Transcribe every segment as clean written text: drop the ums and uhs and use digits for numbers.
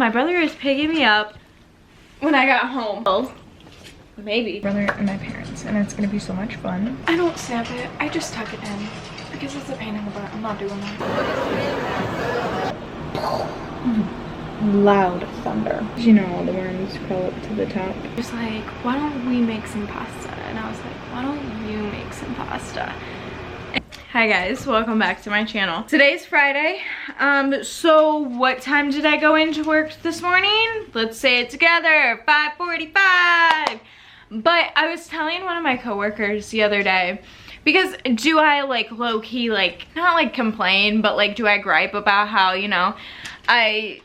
My brother is picking me up when I got home. Oh, maybe. Brother and my parents, and it's gonna be so much fun. I don't snap it, I just tuck it in because it's a pain in the butt. I'm not doing that. Loud thunder. You know, all the worms crawl up to the top. Just like, why don't we make some pasta? And I was like, why don't you make some pasta? Hi guys, welcome back to my channel. Today's Friday. So what time did I go into work this morning? Let's say it together, 5:45. But I was telling one of my coworkers the other day, because do I like low-key, like, not like complain, but like do I gripe about how, you know, I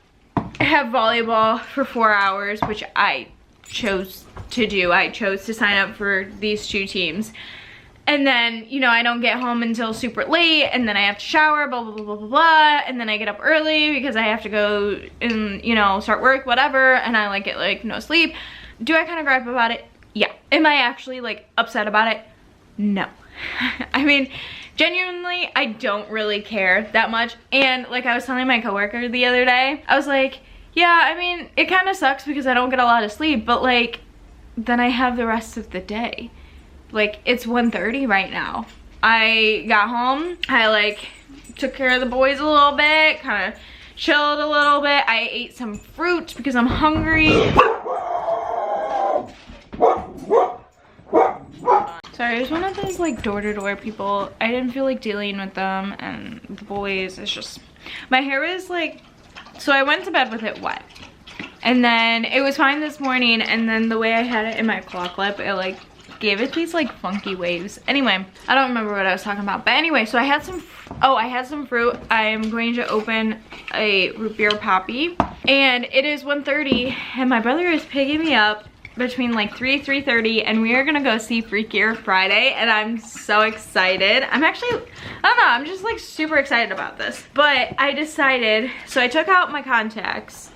have volleyball for 4 hours, which I chose to do. I chose to sign up for these two teams. And then, you know, I don't get home until super late, and then I have to shower, blah, blah, blah, blah, blah, blah, and then I get up early because I have to go and, you know, start work, whatever, and I like get like no sleep. Do I kind of gripe about it? Yeah. Am I actually like upset about it? No. I mean, genuinely, I don't really care that much. And like I was telling my coworker the other day, I was like, yeah, I mean, it kind of sucks because I don't get a lot of sleep, but like, then I have the rest of the day. Like, it's 1:30 right now. I got home, I like took care of the boys a little bit, kind of chilled a little bit. I ate some fruit because I'm hungry. Sorry, I was one of those like door-to-door people. I didn't feel like dealing with them, and the boys, it's just, my hair was like, so I went to bed with it wet. And then it was fine this morning, and then the way I had it in my claw clip, it like gave it these like funky waves. Anyway, I don't remember what I was talking about, but anyway, so I had some fruit. I am going to open a root beer poppy, and it is 1:30, and my brother is picking me up between like 3:30, and we are gonna go see Freakier Friday, and I'm so excited. I'm actually, I don't know, I'm just like super excited about this. But I decided, so I took out my contacts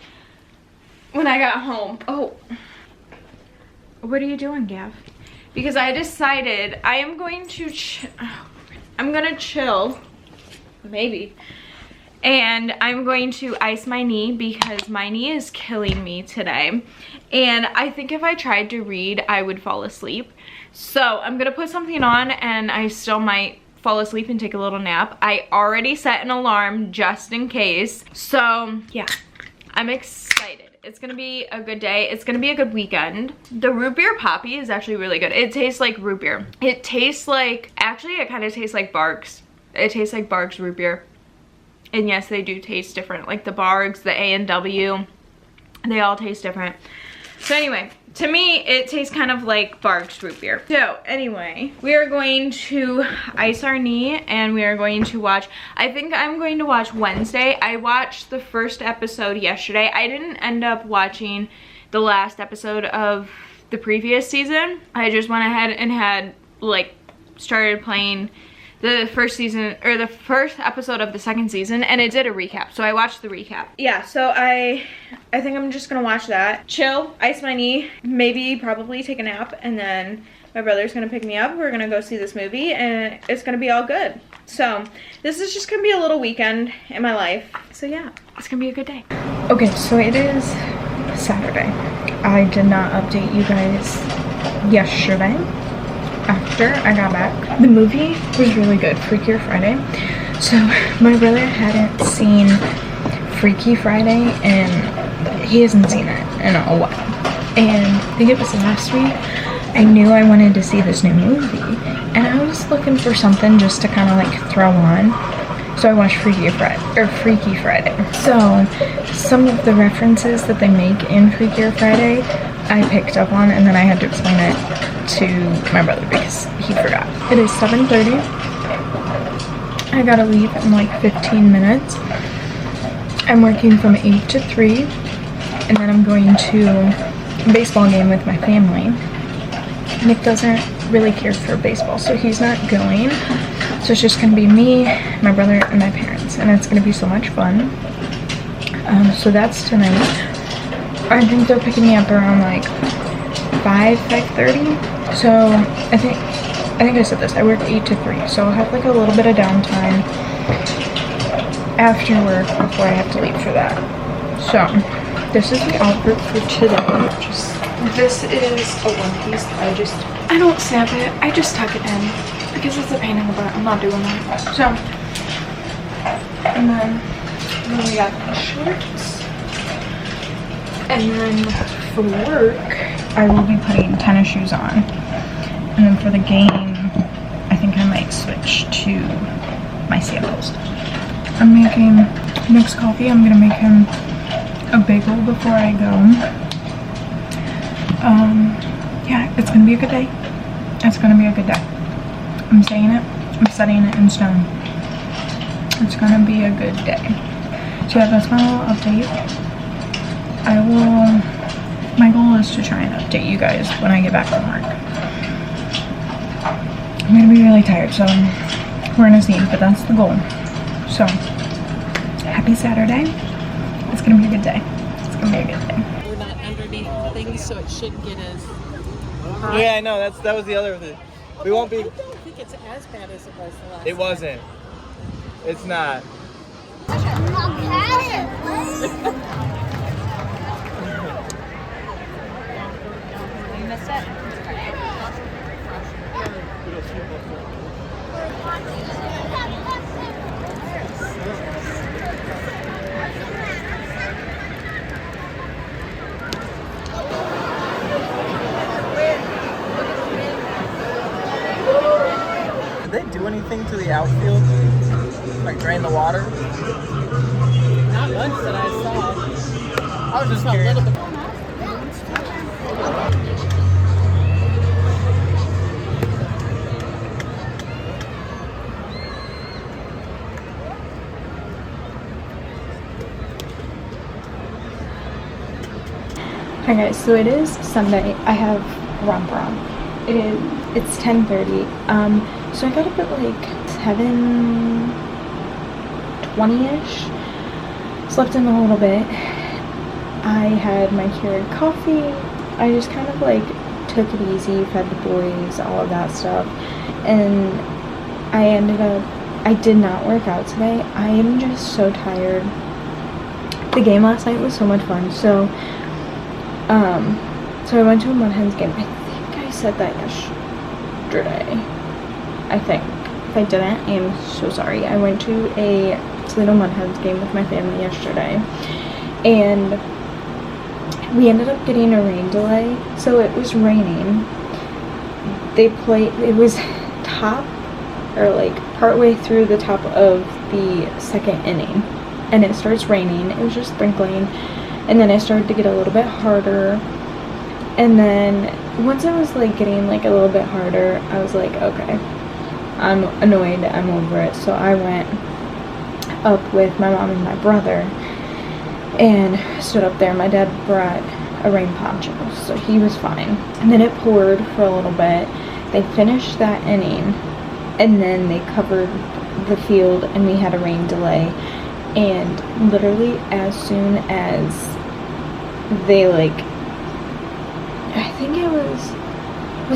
when I got home. Oh, what are you doing, Gav? Because I decided I am going to I'm gonna chill, maybe, and I'm going to ice my knee because my knee is killing me today, and I think if I tried to read I would fall asleep. So I'm gonna put something on, and I still might fall asleep and take a little nap. I already set an alarm just in case. So yeah, I'm excited. It's gonna be a good day. It's gonna be a good weekend. The root beer poppy is actually really good. It tastes like root beer. It tastes like, actually it kind of tastes like Barq's. It tastes like Barq's root beer. And yes, they do taste different. Like the Barq's, the A&W, they all taste different. So anyway, to me, it tastes kind of like Barq's root beer. So anyway, we are going to ice our knee, and we are going to watch, I think I'm going to watch Wednesday. I watched the first episode yesterday. I didn't end up watching the last episode of the previous season. I just went ahead and had like started playing the first season, or the first episode of the second season, and it did a recap, so I watched the recap. Yeah, so I think I'm just gonna watch that, chill, ice my knee, maybe probably take a nap, and then my brother's gonna pick me up. We're gonna go see this movie, and it's gonna be all good. So this is just gonna be a little weekend in my life. So yeah, it's gonna be a good day. Okay, so it is Saturday. I did not update you guys yesterday after I got back. The movie was really good, Freakier Friday. So my brother hadn't seen Freaky Friday, and he hasn't seen it in a while. And I think it was last week, I knew I wanted to see this new movie, and I was looking for something just to kind of like throw on. So I watched Freaky Friday. So some of the references that they make in Freakier Friday, I picked up on, and then I had to explain it to my brother because he forgot. It is 7:30. I gotta leave in like 15 minutes. I'm working from 8 to 3, and then I'm going to a baseball game with my family. Nick doesn't really care for baseball, so he's not going. So it's just gonna be me, my brother, and my parents, and it's gonna be so much fun. So that's tonight. I think they're picking me up around like 5:30. So I think I said this, I work 8 to 3, so I'll have like a little bit of downtime after work before I have to leave for that. So this is the outfit for today. This is a one piece. I don't snap it. I just tuck it in because it's a pain in the butt. I'm not doing that. So, and then we got the shorts. And then for work, I will be putting tennis shoes on. And then for the game, I think I might switch to my sandals. I'm making Nick's coffee. I'm gonna make him a bagel before I go. Yeah, it's gonna be a good day. It's gonna be a good day. I'm saying it. I'm setting it in stone. It's gonna be a good day. So yeah, that's my little update. My goal is to try and update you guys when I get back from work. I'm gonna be really tired, so we're gonna see, but that's the goal. So, happy Saturday. It's gonna be a good day. It's gonna be a good day. We're not underneath things, so it shouldn't get as hot. Yeah, I know. That was the other thing. We won't be. I don't think it's as bad as it was the last It wasn't. It's not. You missed it. Did they do anything to the outfield? Like drain the water? Not much that I saw. I was just A curious. little bit. Hi guys, so it is Sunday. I have romp. It's 10:30. So I got up at like 7:20ish. Slept in a little bit. I had my Keurig coffee. I just kind of like took it easy, fed the boys, all of that stuff. And I did not work out today. I am just so tired. The game last night was so much fun. So I went to a Mud Hens game. I think I said that yesterday. I think. If I didn't, I am so sorry. I went to a Toledo Mud Hens game with my family yesterday. And we ended up getting a rain delay. So it was raining. It was partway through the top of the second inning. And it starts raining. It was just sprinkling. And then it started to get a little bit harder. And then once it was like getting like a little bit harder, I was like, okay, I'm annoyed, I'm over it. So I went up with my mom and my brother and stood up there. My dad brought a rain poncho, so he was fine. And then it poured for a little bit. They finished that inning and then they covered the field and we had a rain delay. And literally as soon as they I think it was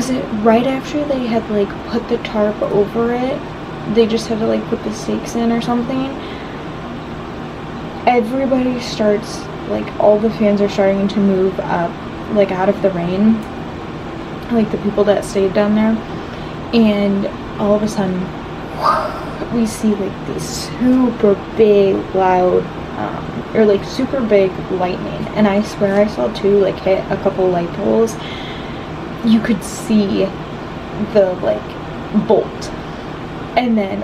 it right after they had like put the tarp over it, they just had to like put the stakes in or something. Everybody starts, like all the fans are starting to move up, like out of the rain, like the people that stayed down there. And all of a sudden we see like these super big loud or like super big lightning, and I swear I saw two like hit a couple light poles. You could see the like bolt, and then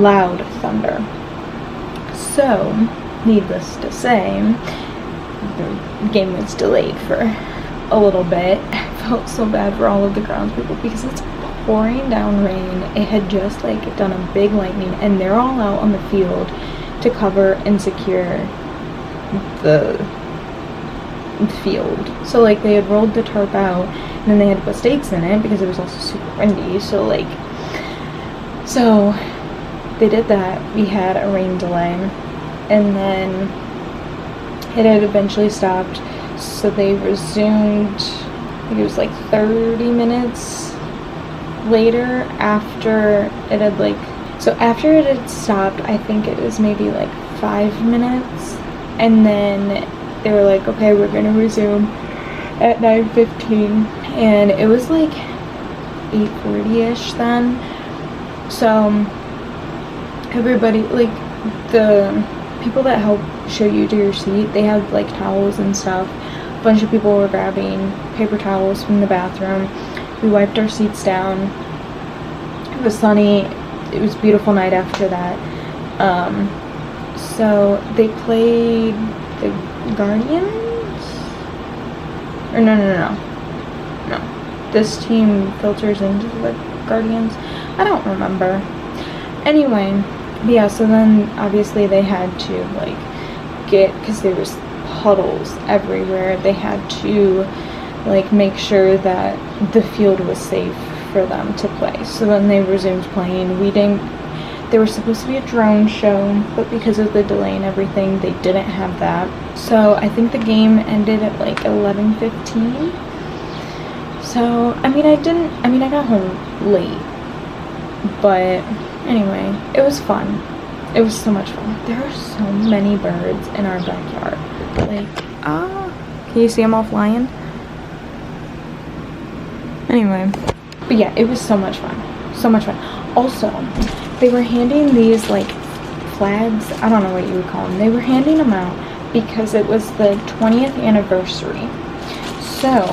loud thunder. So needless to say, the game was delayed for a little bit. I felt so bad for all of the grounds people because it's pouring down rain. It had just like done a big lightning and they're all out on the field to cover and secure the field. So like they had rolled the tarp out and then they had to put stakes in it because it was also super windy. So they did that. We had a rain delay and then it had eventually stopped. So they resumed, I think it was like 30 minutes later after it had after it had stopped. I think it was maybe like 5 minutes and then they were like, okay, we're gonna resume at 9:15, and it was like 8:40ish then. So everybody, like the people that help show you to your seat, they had like towels and stuff. A bunch of people were grabbing paper towels from the bathroom. We wiped our seats down. It was sunny. It was a beautiful night after that. So they played the Guardians? Or no. This team filters into the Guardians. I don't remember. Anyway, yeah, so then obviously they had to like because there was puddles everywhere, they had to like make sure that the field was safe for them to play. So then they resumed playing. There was supposed to be a drone show, but because of the delay and everything, they didn't have that. So I think the game ended at like 11:15. So I got home late, but anyway, it was fun. It was so much fun. There are so many birds in our backyard. Like, can you see them all flying? Anyway, but yeah, it was so much fun. So much fun. Also, they were handing these like flags, I don't know what you would call them. They were handing them out because it was the 20th anniversary. So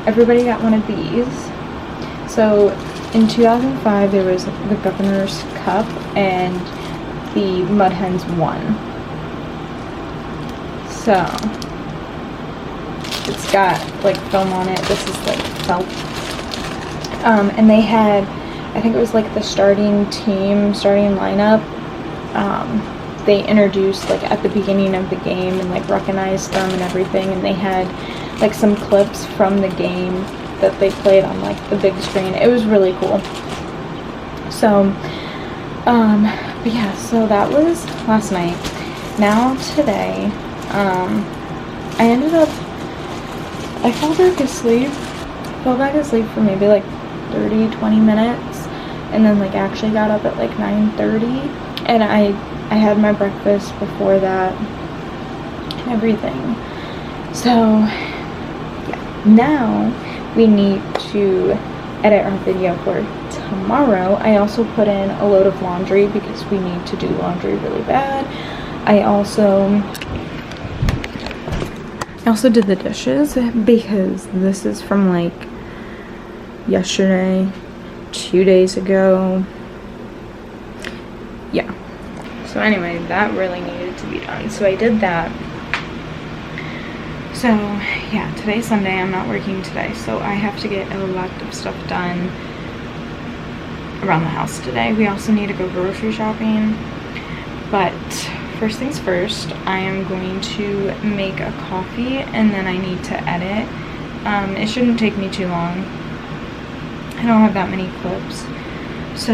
everybody got one of these. So in 2005 there was the Governor's Cup and the Mud Hens won. So it's got like film on it. This is like felt. And they had, I think it was like the starting lineup. They introduced like at the beginning of the game and like recognized them and everything, and they had like some clips from the game that they played on like the big screen. It was really cool. So but yeah, so that was last night. Now today, I fell back asleep for maybe like 30-20 minutes, and then like actually got up at like 9:30, and I had my breakfast before that and everything. So yeah, now we need to edit our video for tomorrow. I also put in a load of laundry because we need to do laundry really bad. I also did the dishes because this is from like yesterday, 2 days ago. Yeah. So anyway, that really needed to be done. So I did that. So yeah, today's Sunday. I'm not working today, so I have to get a lot of stuff done around the house today. We also need to go grocery shopping, but first things first, I am going to make a coffee and then I need to edit. It shouldn't take me too long. I don't have that many clips. So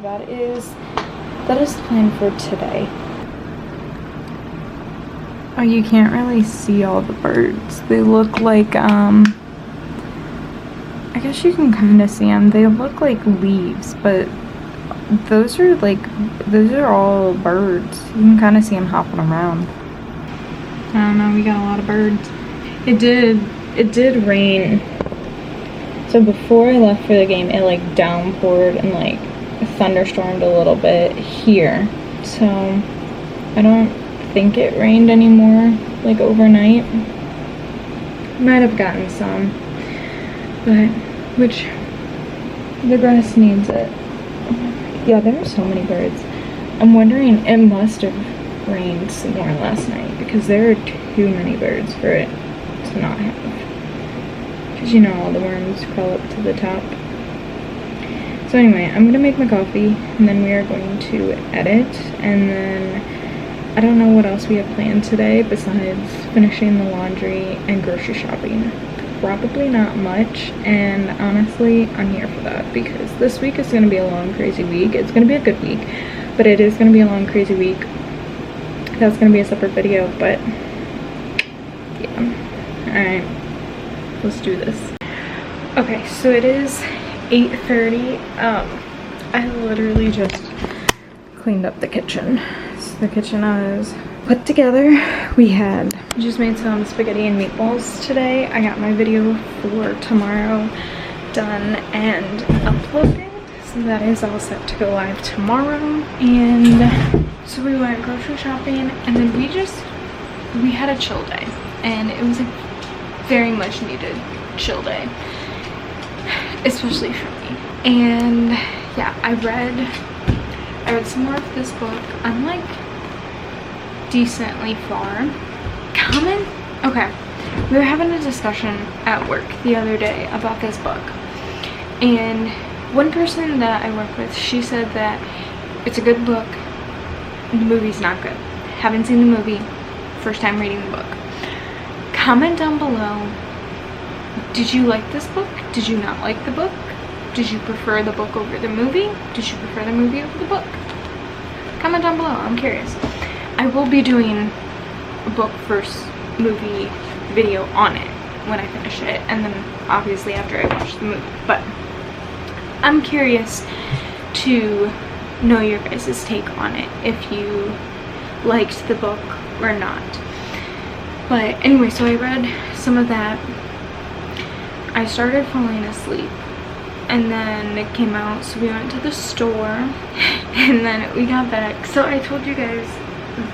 that is the plan for today. Oh, you can't really see all the birds. They look like, I guess you can kind of see them. They look like leaves, but those are all birds. You can kind of see them hopping around. I don't know, we got a lot of birds. It did rain. So before I left for the game, it like downpoured and like thunderstormed a little bit here. So I don't think it rained anymore like overnight. Might have gotten some, but the grass needs it. Yeah, there are so many birds. I'm wondering, it must have rained some more last night because there are too many birds for it to not have. Because you know all the worms crawl up to the top. So anyway, I'm gonna make my coffee and then we are going to edit, and then I don't know what else we have planned today besides finishing the laundry and grocery shopping. Probably not much, and honestly, I'm here for that because this week is going to be a long, crazy week. It's going to be a good week, but it is going to be a long, crazy week. That's going to be a separate video, but yeah. Alright, let's do this. Okay, so it is 8:30. I literally just cleaned up the kitchen. So the kitchen is put together. We just made some spaghetti and meatballs today. I got my video for tomorrow done and uploaded. So that is all set to go live tomorrow. And so we went grocery shopping, and then we had a chill day, and it was a very much needed chill day, especially for me. And yeah, I read some more of this book. I'm like decently far. Okay, we were having a discussion at work the other day about this book, and one person that I work with, she said that it's a good book, the movie's not good. Haven't seen the movie, first time reading the book. Comment down below, did you like this book? Did you not like the book? Did you prefer the book over the movie? Did you prefer the movie over the book? Comment down below, I'm curious. I will be doing a book versus movie video on it when I finish it, and then obviously after I watch the movie. But I'm curious to know your guys' take on it, if you liked the book or not. But anyway, so I read some of that. I started falling asleep, and then it came out, so we went to the store, and then we got back. So I told you guys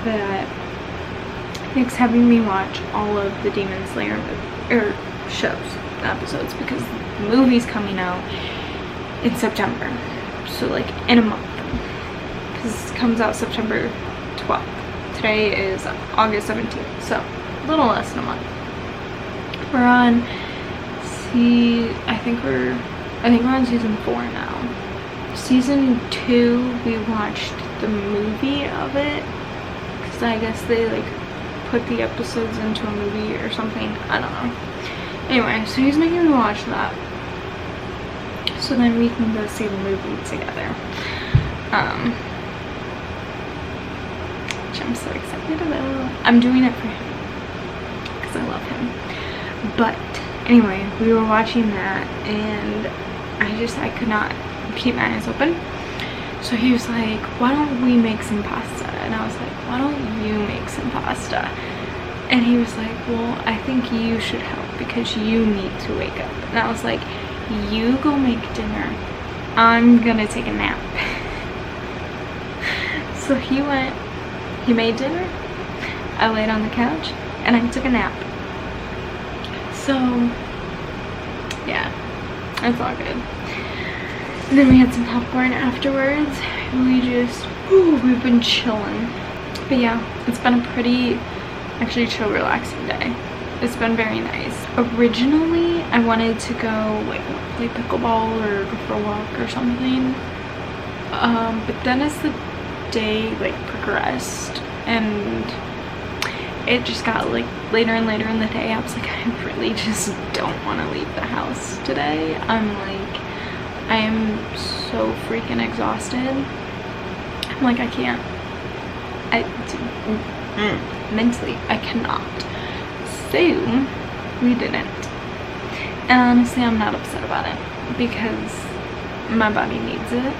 that Nick's having me watch all of the Demon Slayer episodes, because the movie's coming out in September, so like in a month, because it comes out September 12th. Today is August 17th, so a little less than a month. We're on I think we're on season 4 now. Season 2, we watched the movie of it, because I guess they like put the episodes into a movie or something, I don't know. Anyway, so he's making me watch that, so then we can go see the movie together, which I'm so excited about. I'm doing it for him because I love him. But anyway, we were watching that, and I could not keep my eyes open. So he was like, why don't we make some pasta? And I was like, why don't you make some pasta? And he was like, well, I think you should help because you need to wake up. And I was like, you go make dinner, I'm gonna take a nap. So he made dinner, I laid on the couch, and I took a nap. So yeah, it's all good. And then we had some popcorn afterwards. We've been chilling. But yeah, it's been a pretty actually chill, relaxing day. It's been very nice. Originally, I wanted to go like play pickleball or go for a walk or something. But then as the day like progressed and it just got like later and later in the day, I was like, I really just don't want to leave the house today. I am so freaking exhausted. I'm like, I can't. Mentally, I cannot. So we didn't. And honestly, I'm not upset about it because my body needs it.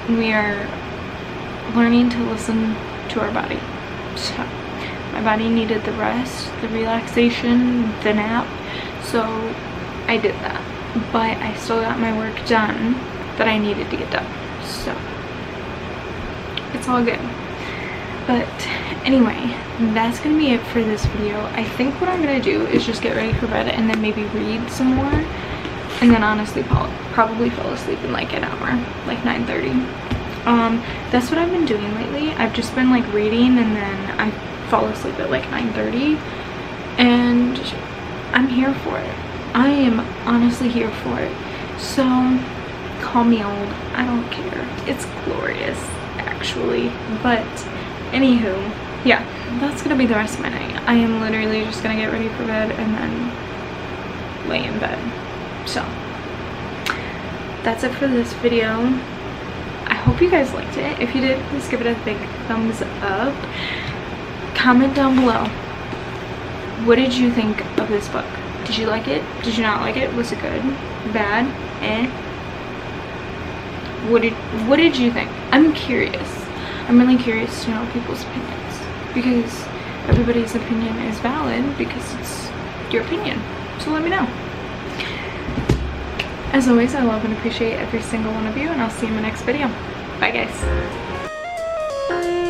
We are learning to listen to our body. So my body needed the rest, the relaxation, the nap. So I did that. But I still got my work done that I needed to get done. So it's all good. But anyway, that's gonna be it for this video. I think what I'm gonna do is just get ready for bed and then maybe read some more, and then honestly probably fall asleep in like an hour, like 9:30. That's what I've been doing lately. I've just been like reading, and then I fall asleep at like 9:30, and I'm here for it. I am honestly here for it. So call me old, I don't care. It's glorious actually. But anywho, yeah, that's gonna be the rest of my night. I am literally just gonna get ready for bed and then lay in bed. So that's it for this video. I hope you guys liked it. If you did, please give it a big thumbs up. Comment down below, what did you think of this book? Did you like it? Did you not like it? Was it good? Bad? Eh? What did you think? I'm curious. I'm really curious to know people's opinions. because everybody's opinion is valid because it's your opinion. So let me know. As always, I love and appreciate every single one of you, and I'll see you in my next video. Bye guys.